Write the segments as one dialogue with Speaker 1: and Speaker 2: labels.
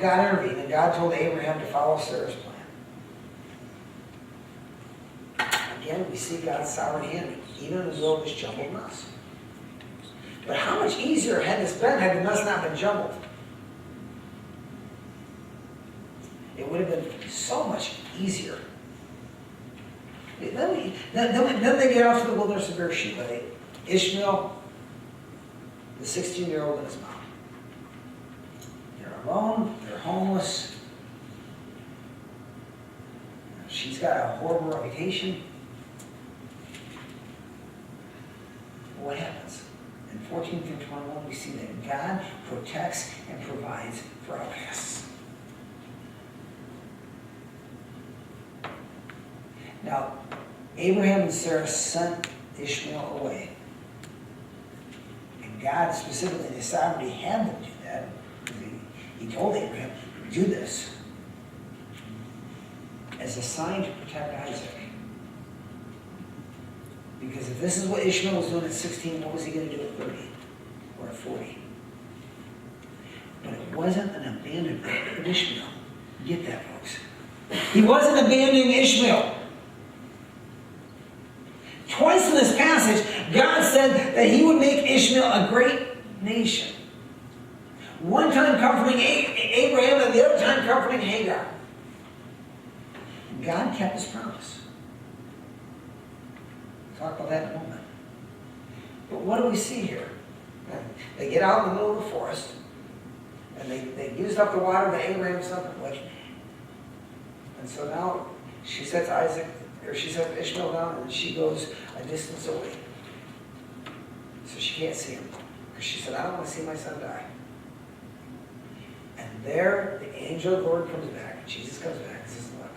Speaker 1: God intervened, and God told Abraham to follow Sarah's plan. Again, we see God's sovereign hand, even in the middle of this jumbled mess. But how much easier had this been had the mess not been jumbled? It would have been so much easier. Then they get out to the wilderness of Beersheba. Ishmael, the 16-year-old, and his mom. They're alone. They're homeless. She's got a horrible reputation. What happens? In 14 through 21, we see that God protects and provides for outcasts. Now, Abraham and Sarah sent Ishmael away. And God specifically in his sovereignty had them do that. He told Abraham, do this as a sign to protect Isaac. Because if this is what Ishmael was doing at 16, what was he going to do at 30 or at 40? But it wasn't an abandonment of Ishmael. Get that, folks. He wasn't abandoning Ishmael. Twice in this passage, God said that he would make Ishmael a great nation. One time comforting Abraham and the other time comforting Hagar. God kept his promise. We'll talk about that in a moment. But what do we see here? They get out in the middle of the forest, and they used up the water that Abraham sent them with. And so now she sets Ishmael down, and she goes a distance away. So she can't see him. Because she said, I don't want to see my son die. And there, the angel of the Lord comes back. Jesus comes back and says, look,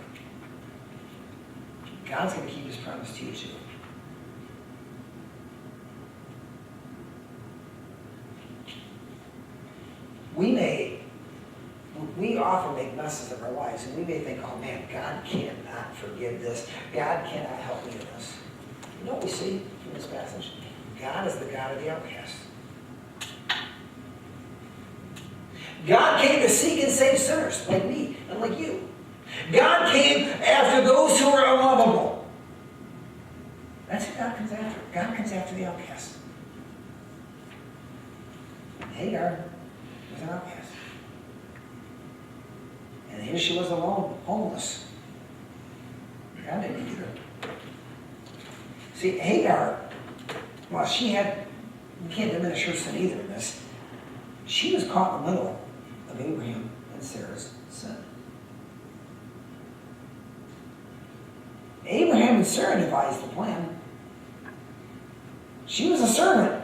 Speaker 1: God's going to keep his promise to you too. We often make messes of our lives, and we may think, oh man, God cannot forgive this. God cannot help me in this. You know what we see from this passage? God is the God of the outcast. God came to seek and save sinners like me and like you. God came after those who are unlovable. That's who God comes after. God comes after the outcast. Hagar was an outcast. And here she was alone, homeless. God didn't either. See, Hagar, well, we can't diminish her sin either in this. She was caught in the middle of Abraham and Sarah's sin. Abraham and Sarah devised the plan. She was a servant.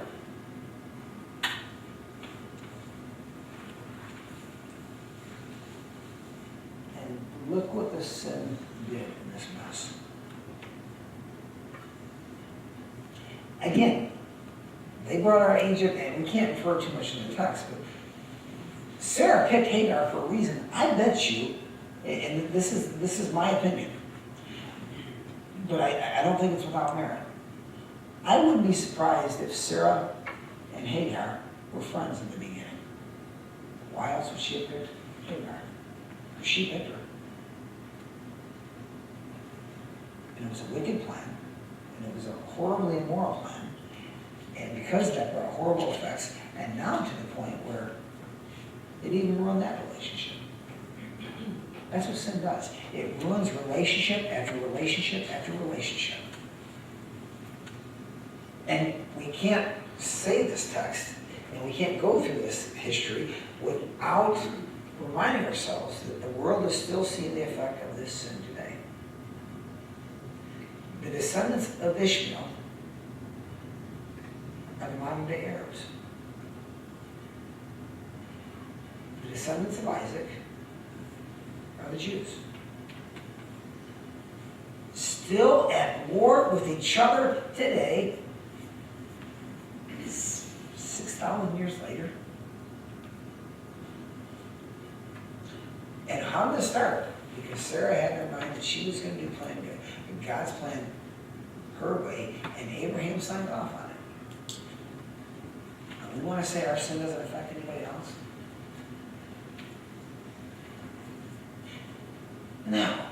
Speaker 1: Look what the sin did in this mess. Again, they brought our Egypt, and we can't refer too much in the text, but Sarah picked Hagar for a reason. I bet you, and this is my opinion, but I don't think it's without merit. I wouldn't be surprised if Sarah and Hagar were friends in the beginning. Why else would she have picked Hagar? Because she picked her. And it was a wicked plan, and it was a horribly immoral plan, and because of that brought horrible effects, and now to the point where it even ruined that relationship. That's what sin does. It ruins relationship after relationship after relationship. And we can't say this text, and we can't go through this history without reminding ourselves that the world is still seeing the effect of this sin today. The descendants of Ishmael are the modern-day Arabs. The descendants of Isaac are the Jews. Still at war with each other today, 6,000 years later. And how did it start? Because Sarah had in her mind that she was going to do God's plan her way, and Abraham signed off on it. And we want to say our sin doesn't affect anybody else. Now,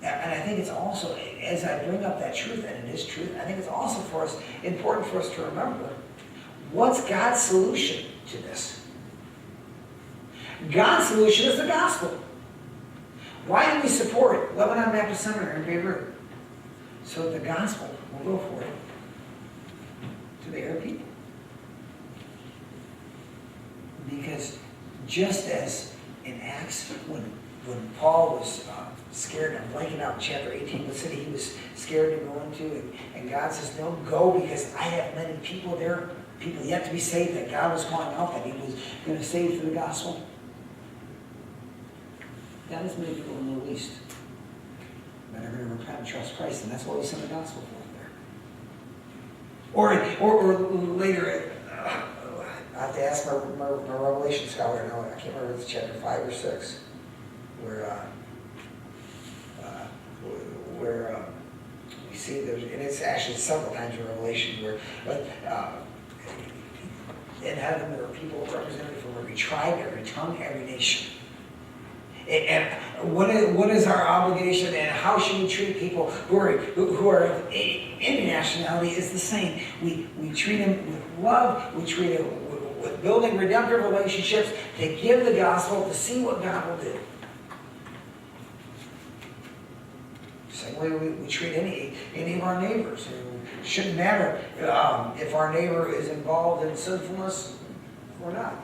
Speaker 1: and I think it's also, as I bring up that truth, and it is truth, I think it's also important for us to remember, what's God's solution to this? God's solution is the gospel. Why do we support Lebanon Baptist Seminary in Berean? So that the gospel will go forth to the Arab people. Because just as in Acts, when Paul was scared, I'm blanking out in chapter 18, what city he was scared to go into, and God says, no, go, because I have many people there, people yet to be saved, that God was calling out, that he was going to save through the gospel. God has many people in the Middle East that are going to repent and trust Christ, and that's what we send the gospel for there. Or later, I have to ask my Revelation scholar, no, I can't remember if it's chapter 5 or 6, where we see there's, and it's actually several times in Revelation where, in heaven there are people represented from every tribe, every tongue, every nation. And what is our obligation, and how should we treat people who are of any nationality is the same. We treat them with love, we treat them with building redemptive relationships, to give the gospel, to see what God will do. Same way we treat any of our neighbors. It shouldn't matter if our neighbor is involved in sinfulness or not.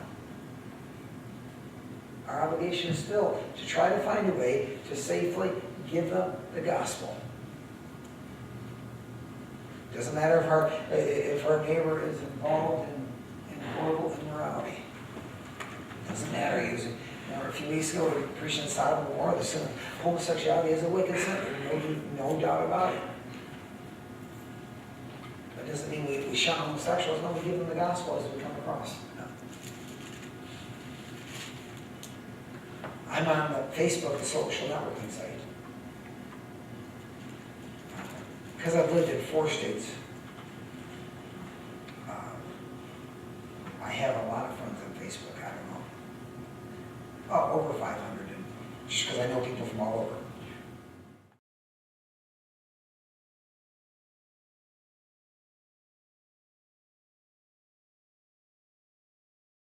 Speaker 1: Our obligation is still to try to find a way to safely give them the gospel. Doesn't matter if our neighbor is involved in horrible immorality. Doesn't matter. A few weeks ago, we preached in Sodom and Gomorrah, the sin of homosexuality is a wicked sin. There's no doubt about it. That doesn't mean we shun homosexuals. No, we give them the gospel as we come across. I'm on Facebook, the social networking site. Because I've lived in 4 states, I have a lot of friends on Facebook. I don't know. Oh, over 500, just because I know people from all over.